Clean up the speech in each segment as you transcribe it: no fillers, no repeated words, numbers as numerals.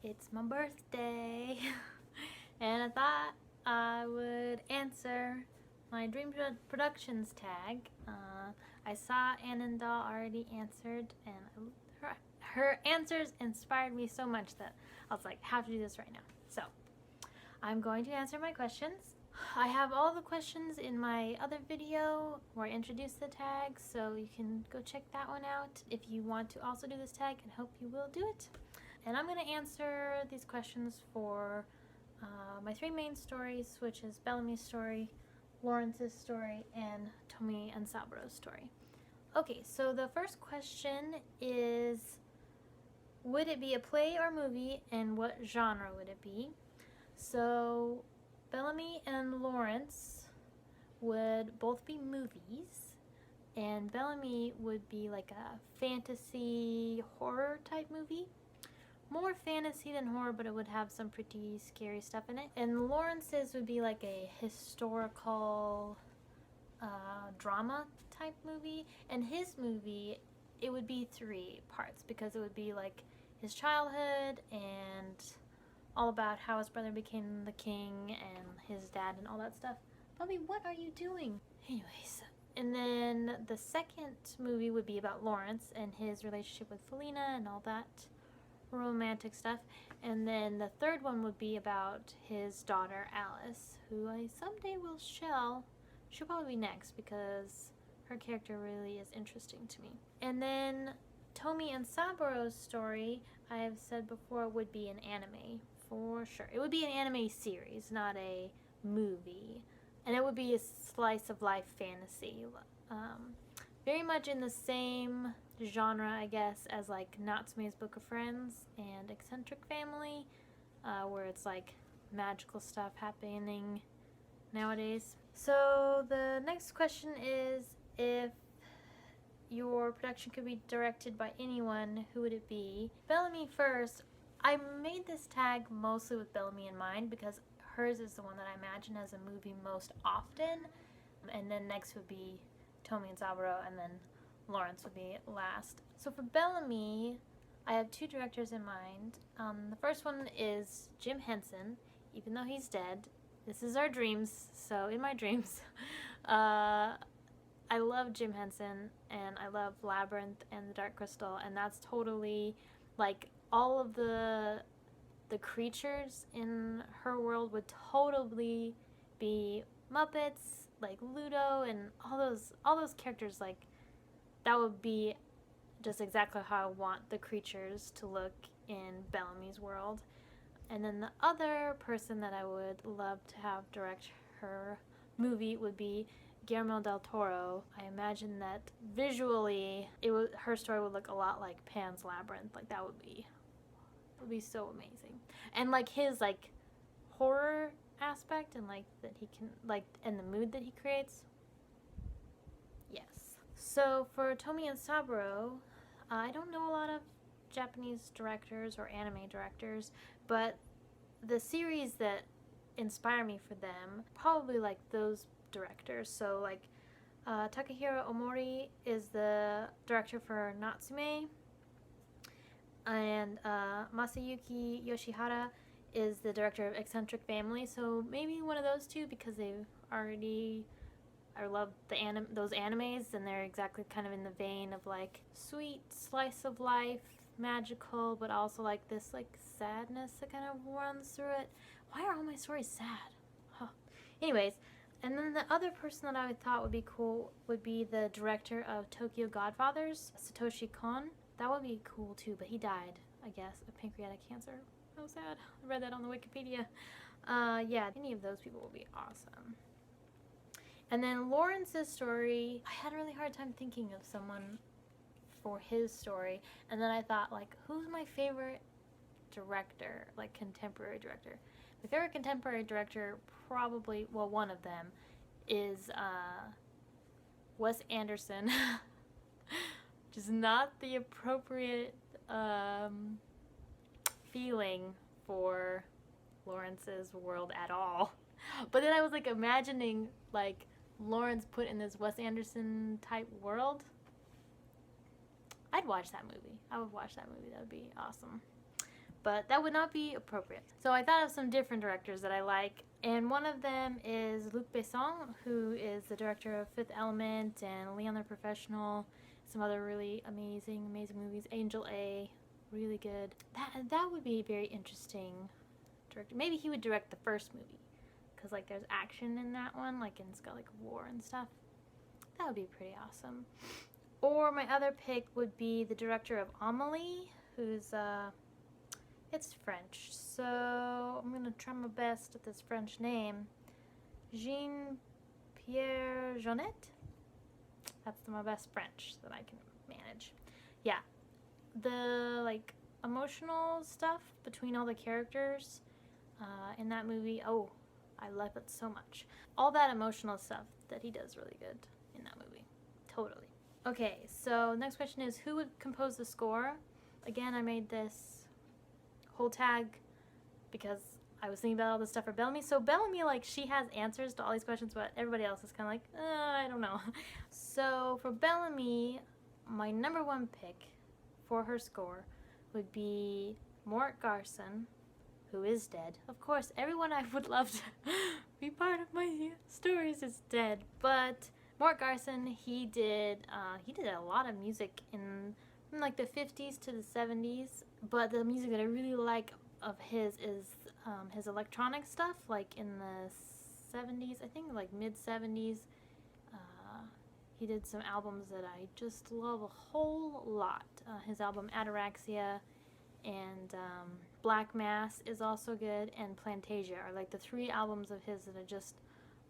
It's my birthday and I thought I would answer my Dream Productions tag. I saw Ananda already answered, and her answers inspired me so much that I was like, I have to do this right now. So I'm going to answer my questions. I have all the questions in my other video where I introduce the tag, so you can go check that one out if you want to also do this tag, and hope you will do it. And I'm going to answer these questions for my three main stories, which is Bellamy's story, Lawrence's story, and Tomi and Saburo's story. Okay, so the first question is, would it be a play or movie, and what genre would it be? So Bellamy and Lawrence would both be movies, and Bellamy would be like a fantasy horror type movie. More fantasy than horror, but it would have some pretty scary stuff in it. And Lawrence's would be like a historical drama type movie. And his movie, it would be 3 parts, because it would be like his childhood and all about how his brother became the king and his dad and all that stuff. Bobby, what are you doing? Anyways, and then the second movie would be about Lawrence and his relationship with Felina and all that romantic stuff. And then the third one would be about his daughter Alice, who I someday will shell. She'll probably be next because her character really is interesting to me. And then Tomi and Saburo's story, I have said before, would be an anime for sure. It would be an anime series, not a movie. And it would be a slice of life fantasy. Very much in the same genre, I guess, as like Natsume's Book of Friends and Eccentric Family, where it's like magical stuff happening nowadays. So the next question is, if your production could be directed by anyone, who would it be? Bellamy first. I made this tag mostly with Bellamy in mind because hers is the one that I imagine as a movie most often, and then next would be Tomi and Saburo, and then Lawrence would be last. So for Bellamy, I have 2 directors in mind. The first one is Jim Henson. Even though he's dead, this is our dreams, so in my dreams. I love Jim Henson, and I love Labyrinth and The Dark Crystal, and that's totally, like, all of the creatures in her world would totally be Muppets, like Ludo and all those characters. Like, that would be just exactly how I want the creatures to look in Bellamy's world. And then the other person that I would love to have direct her movie would be Guillermo del Toro. I imagine that visually her story would look a lot like Pan's Labyrinth. Like, that would be so amazing. And like his like horror aspect, and like that he can like, and the mood that he creates. Yes. So for Tomi and Saburo, I don't know a lot of Japanese directors or anime directors, but the series that inspire me for them, probably like those directors. So like Takahiro Omori is the director for Natsume, and Masayuki Yoshihara is the director of Eccentric Family. So maybe one of those 2, because they've already, I love those animes, and they're exactly kind of in the vein of like sweet slice of life, magical, but also like this like sadness that kind of runs through it. Why are all my stories sad? Huh. Anyways, and then the other person that I thought would be cool would be the director of Tokyo Godfathers, Satoshi Kon. That would be cool too, but he died, I guess, of pancreatic cancer. How sad. I read that on the Wikipedia. Yeah, any of those people would be awesome. And then Lawrence's story, I had a really hard time thinking of someone for his story. And then I thought, like, who's my favorite director, like contemporary director? My favorite contemporary director, probably, well, one of them is Wes Anderson. Which is not the appropriate feeling for Lawrence's world at all. But then I was like imagining like Lawrence put in this Wes Anderson type world. I'd watch that movie. I would watch that movie. That would be awesome. but that would not be appropriate. So I thought of some different directors that I like, and one of them is Luc Besson, who is the director of Fifth Element and Leon the Professional, some other really amazing movies. Angel A, really good. That would be very interesting director. Maybe he would direct the first movie, because like there's action in that one, like, and it's got like war and stuff. That would be pretty awesome. Or my other pick would be the director of Amélie, who's it's French, so I'm gonna try my best at this French name. Jean-Pierre Jeunet. That's my best French that I can manage. Yeah, the like emotional stuff between all the characters in that movie. Oh, I love it so much. All that emotional stuff that he does really good in that movie. Totally. Okay, so next question is, who would compose the score? Again, I made this whole tag because I was thinking about all this stuff for Bellamy. So Bellamy, like, she has answers to all these questions, but everybody else is kind of like, I don't know. So for Bellamy, my number one pick for her score would be Mort Garson, who is dead. Of course, everyone I would love to be part of my stories is dead, but Mort Garson, he did a lot of music in from like the 50s to the 70s, but the music that I really like of his is his electronic stuff, like in the 70s, I think like mid 70s. He did some albums that I just love a whole lot. His album Ataraxia and Black Mass is also good, and Plantasia are like the three albums of his that I just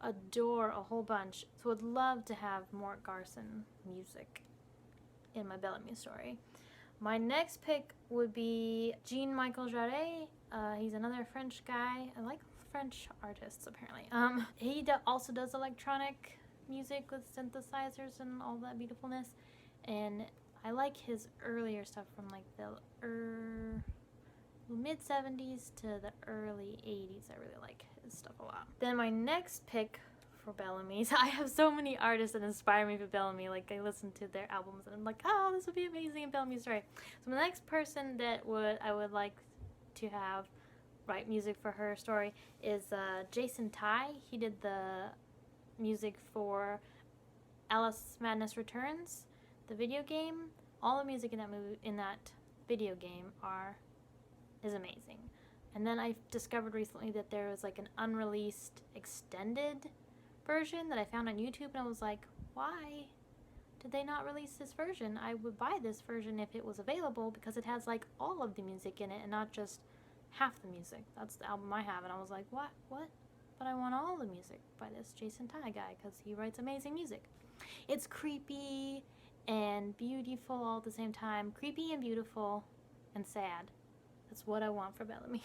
adore a whole bunch. So would love to have Mort Garson music in my Bellamy story. My next pick would be Jean-Michel Jarre. He's another French guy. I like French artists, apparently. He also does electronic music with synthesizers and all that beautifulness. And I like his earlier stuff from like the mid 70s to the early 80s. I really like his stuff a lot. Then my next pick for Bellamy, so I have so many artists that inspire me for Bellamy. Like, I listen to their albums and I'm like, oh, this would be amazing in Bellamy's story. So the next person that I would like to have write music for her story is Jason Tai. He did the music for Alice Madness Returns, the video game. All the music in that video game is amazing. And then I discovered recently that there was like an unreleased extended version that I found on YouTube, and I was like, why did they not release this version? I would buy this version if it was available, because it has like all of the music in it and not just half the music. That's the album I have, and I was like, what? But I want all the music by this Jason Tai guy, because he writes amazing music. It's creepy and beautiful all at the same time. Creepy and beautiful and sad. That's what I want for Bellamy.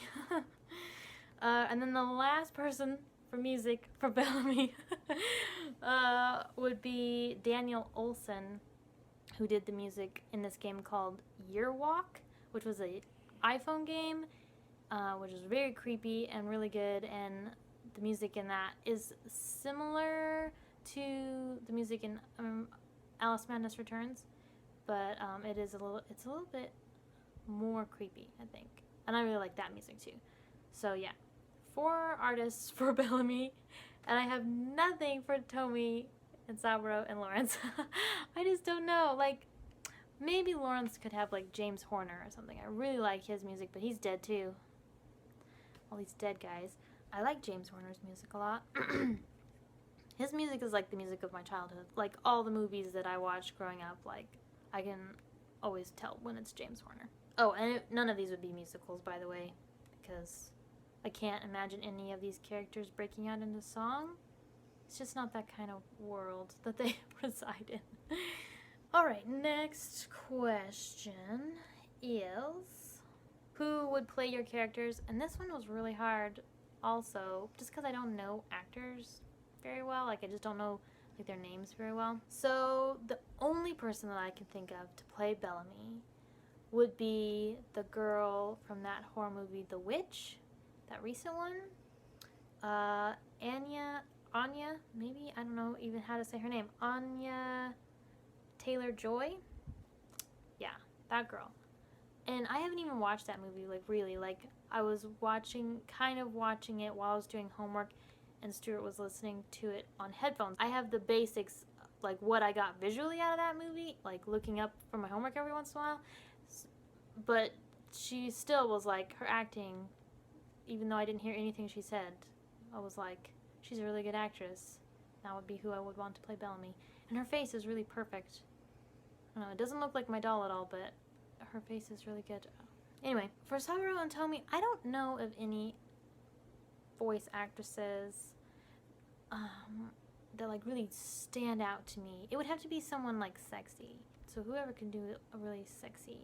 And then the last person for music for Bellamy would be Daniel Olson, who did the music in this game called Year Walk, which was an iPhone game, which is very creepy and really good. And the music in that is similar to the music in Alice Madness Returns, but it's a little bit more creepy, I think. And I really like that music too. So yeah, 4 artists for Bellamy, and I have nothing for Tomi and Saburo and Lawrence. I just don't know. Like, maybe Lawrence could have like James Horner or something. I really like his music, but he's dead too. All these dead guys. I like James Horner's music a lot. His music is like the music of my childhood. Like, all the movies that I watched growing up, like, I can always tell when it's James Horner. Oh, and none of these would be musicals, by the way, because I can't imagine any of these characters breaking out into song. It's just not that kind of world that they reside in. Alright, next question is, who would play your characters? And this one was really hard also, just because I don't know actors very well. Like, I just don't know like their names very well. So the only person that I can think of to play Bellamy would be the girl from that horror movie, The Witch, that recent one. Anya, maybe, I don't know even how to say her name. Anya Taylor-Joy. Yeah, that girl. And I haven't even watched that movie, like, really. Like, I was kind of watching it while I was doing homework, and Stuart was listening to it on headphones. I have the basics, like, what I got visually out of that movie, like, looking up for my homework every once in a while. But she still was, like, her acting, even though I didn't hear anything she said, I was like, she's a really good actress. That would be who I would want to play Bellamy. And her face is really perfect. I don't know, it doesn't look like my doll at all, but her face is really good. Anyway, for Saburo and Tomi, I don't know of any voice actresses that like really stand out to me. It would have to be someone like sexy. So whoever can do a really sexy,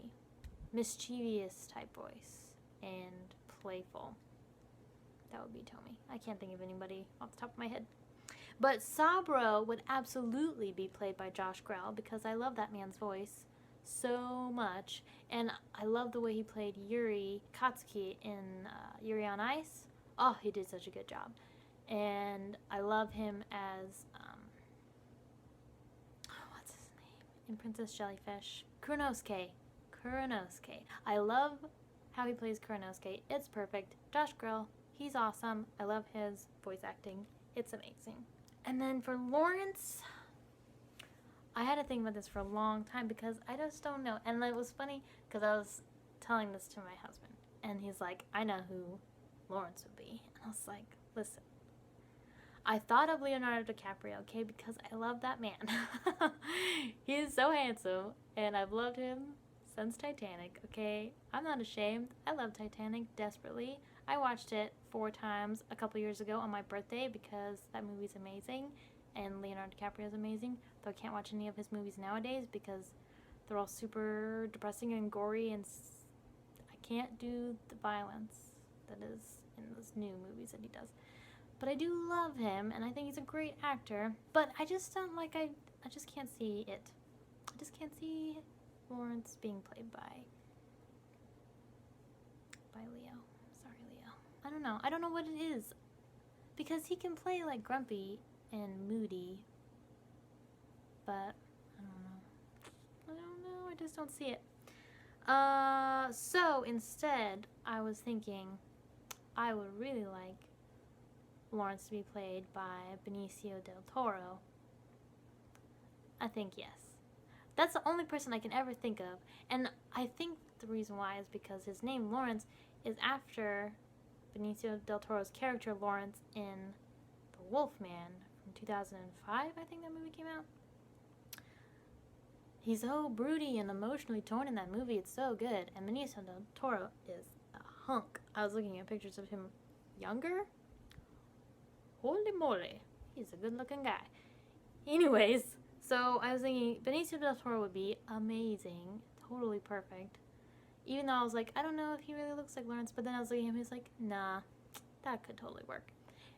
mischievous type voice and playful, that would be Tomi. I can't think of anybody off the top of my head. But Saburo would absolutely be played by Josh Grell because I love that man's voice so much. And I love the way he played Yuri Katsuki in Yuri on Ice. Oh, he did such a good job. And I love him as, what's his name? In Princess Jellyfish. Kuronosuke. I love how he plays Kuronosuke. It's perfect. Josh Grell, he's awesome. I love his voice acting. It's amazing. And then for Lawrence, I had to think about this for a long time because I just don't know. And it was funny because I was telling this to my husband, and he's like, I know who Lawrence would be. And I was like, listen, I thought of Leonardo DiCaprio, okay, because I love that man. He is so handsome, and I've loved him since Titanic, okay? I'm not ashamed. I love Titanic desperately. I watched it 4 times a couple years ago on my birthday because that movie's amazing, and Leonardo DiCaprio is amazing, though I can't watch any of his movies nowadays because they're all super depressing and gory, and I can't do the violence that is in those new movies that he does. But I do love him, and I think he's a great actor, but I just don't like, I just can't see it. I just can't see Lawrence being played by Leo. Sorry, Leo. I don't know. I don't know what it is. Because he can play like grumpy and moody. But I don't know. I just don't see it. So instead, I was thinking I would really like Lawrence to be played by Benicio del Toro. I think yes. That's the only person I can ever think of. And I think the reason why is because his name, Lawrence, is after Benicio del Toro's character, Lawrence, in The Wolfman from 2005, I think that movie came out. He's so broody and emotionally torn in that movie. It's so good. And Benicio del Toro is a hunk. I was looking at pictures of him younger. Holy moly. He's a good-looking guy. Anyways, so I was thinking Benicio del Toro would be amazing, totally perfect. Even though I was like, I don't know if he really looks like Lawrence, but then I was looking at him, he's like, nah, that could totally work.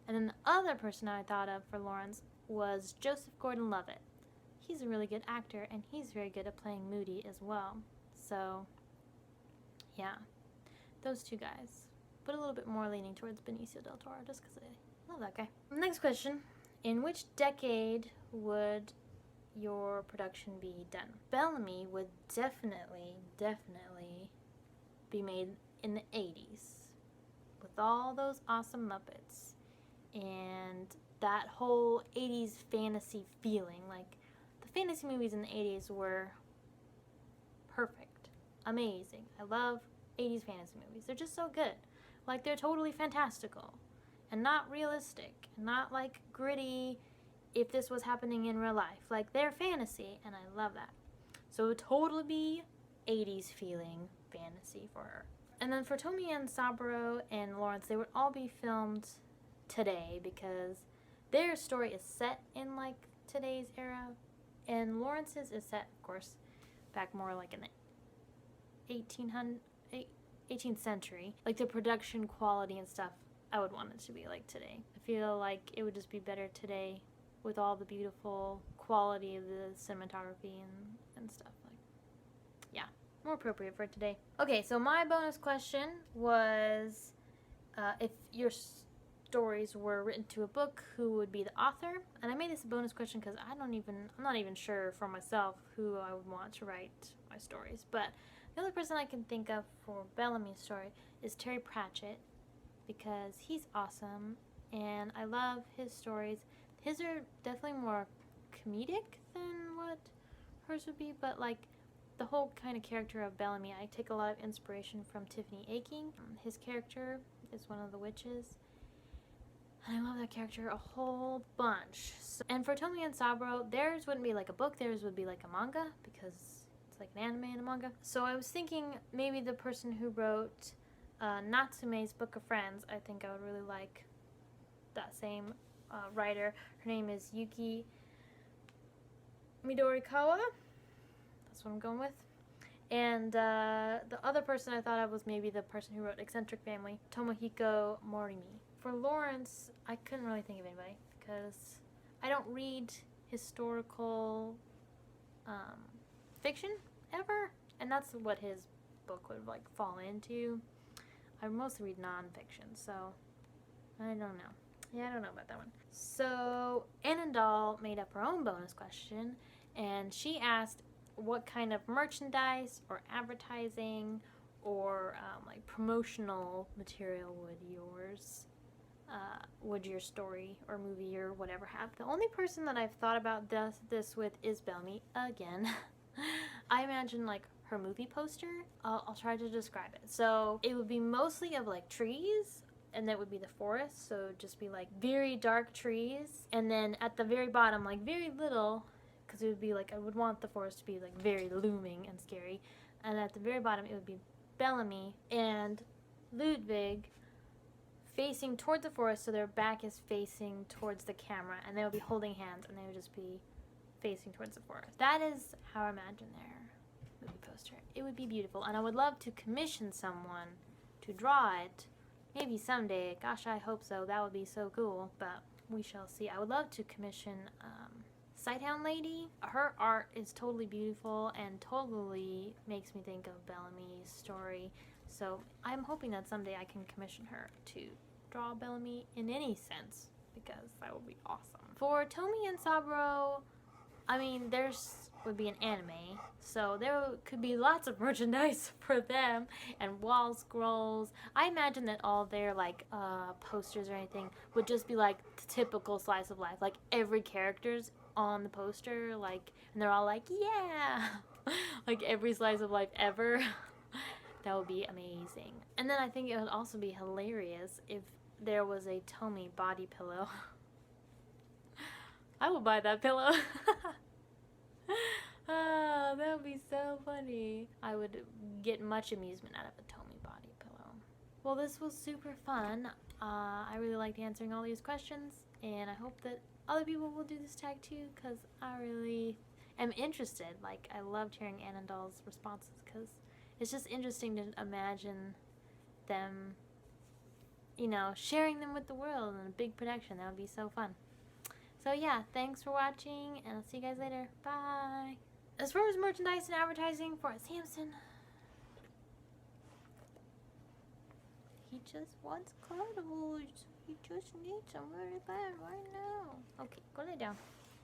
And then the other person I thought of for Lawrence was Joseph Gordon-Levitt. He's a really good actor, and he's very good at playing moody as well. So, yeah, those two guys. But a little bit more leaning towards Benicio del Toro, just because I love that guy. Next question. In which decade would your production be done? Bellamy would definitely be made in the 80s with all those awesome Muppets and that whole 80s fantasy feeling. Like, the fantasy movies in the 80s were perfect, amazing. I love 80s fantasy movies. They're just so good. Like, they're totally fantastical and not realistic, not like gritty if this was happening in real life. Like, they're fantasy, and I love that. So it would totally be 80s feeling fantasy for her. And then for Tomi and Saburo and Lawrence, they would all be filmed today because their story is set in like today's era, and Lawrence's is set, of course, back more like in the 18th century. Like the production quality and stuff, I would want it to be like today. I feel like it would just be better today with all the beautiful quality of the cinematography and stuff. Like, yeah, more appropriate for today. Okay, so my bonus question was, if your stories were written to a book, who would be the author? And I made this a bonus question because I'm not even sure for myself who I would want to write my stories. But The only person I can think of for Bellamy's story is Terry Pratchett, because he's awesome and I love his stories. His are definitely more comedic than what hers would be, but like the whole kind of character of Bellamy, I take a lot of inspiration from Tiffany Aching. His character is one of the witches, and I love that character a whole bunch. So, and for Tomi and Saburo, theirs wouldn't be like a book, theirs would be like a manga, because it's like an anime and a manga. So I was thinking maybe the person who wrote Natsume's Book of Friends, I think I would really like that same writer. Her name is Yuki Midorikawa. That's what I'm going with. And the other person I thought of was maybe the person who wrote Eccentric Family, Tomohiko Morimi. For Lawrence, I couldn't really think of anybody because I don't read historical fiction ever, and that's what his book would like fall into. I mostly read nonfiction, so I don't know. Yeah, I don't know about that one. So Annandale made up her own bonus question, and she asked what kind of merchandise or advertising or like promotional material would your story or movie or whatever have. The only person that I've thought about this with is Bellamy again. I imagine like her movie poster. I'll try to describe it. So it would be mostly of like trees, and that would be the forest, so just be like very dark trees, and then at the very bottom, like very little, because it would be like, I would want the forest to be like very looming and scary, and at the very bottom it would be Bellamy and Ludwig facing toward the forest, so their back is facing towards the camera, and they would be holding hands, and they would just be facing towards the forest. That is how I imagine their movie poster. It would be beautiful, and I would love to commission someone to draw it. Maybe someday. Gosh, I hope so. That would be so cool. But we shall see. I would love to commission Sighthound Lady. Her art is totally beautiful and totally makes me think of Bellamy's story. So I'm hoping that someday I can commission her to draw Bellamy in any sense, because that would be awesome. For Tomi and Saburo, I mean, theirs would be an anime, so there could be lots of merchandise for them and wall scrolls. I imagine that all their like posters or anything would just be like the typical slice of life, like every character's on the poster, like, and they're all like, yeah, like every slice of life ever. That would be amazing. And then I think it would also be hilarious if there was a Tomi body pillow. I will buy that pillow. Oh, that would be so funny. I would get much amusement out of a Tomi body pillow. Well, this was super fun. I really liked answering all these questions, and I hope that other people will do this tag too, because I really am interested. Like, I loved hearing Annandale's responses, because it's just interesting to imagine them, you know, sharing them with the world in a big production. That would be so fun. So yeah, thanks for watching, and I'll see you guys later. Bye! As far as merchandise and advertising for Samson, he just wants carnivals. He just needs some really bad right now. Okay, go lay down.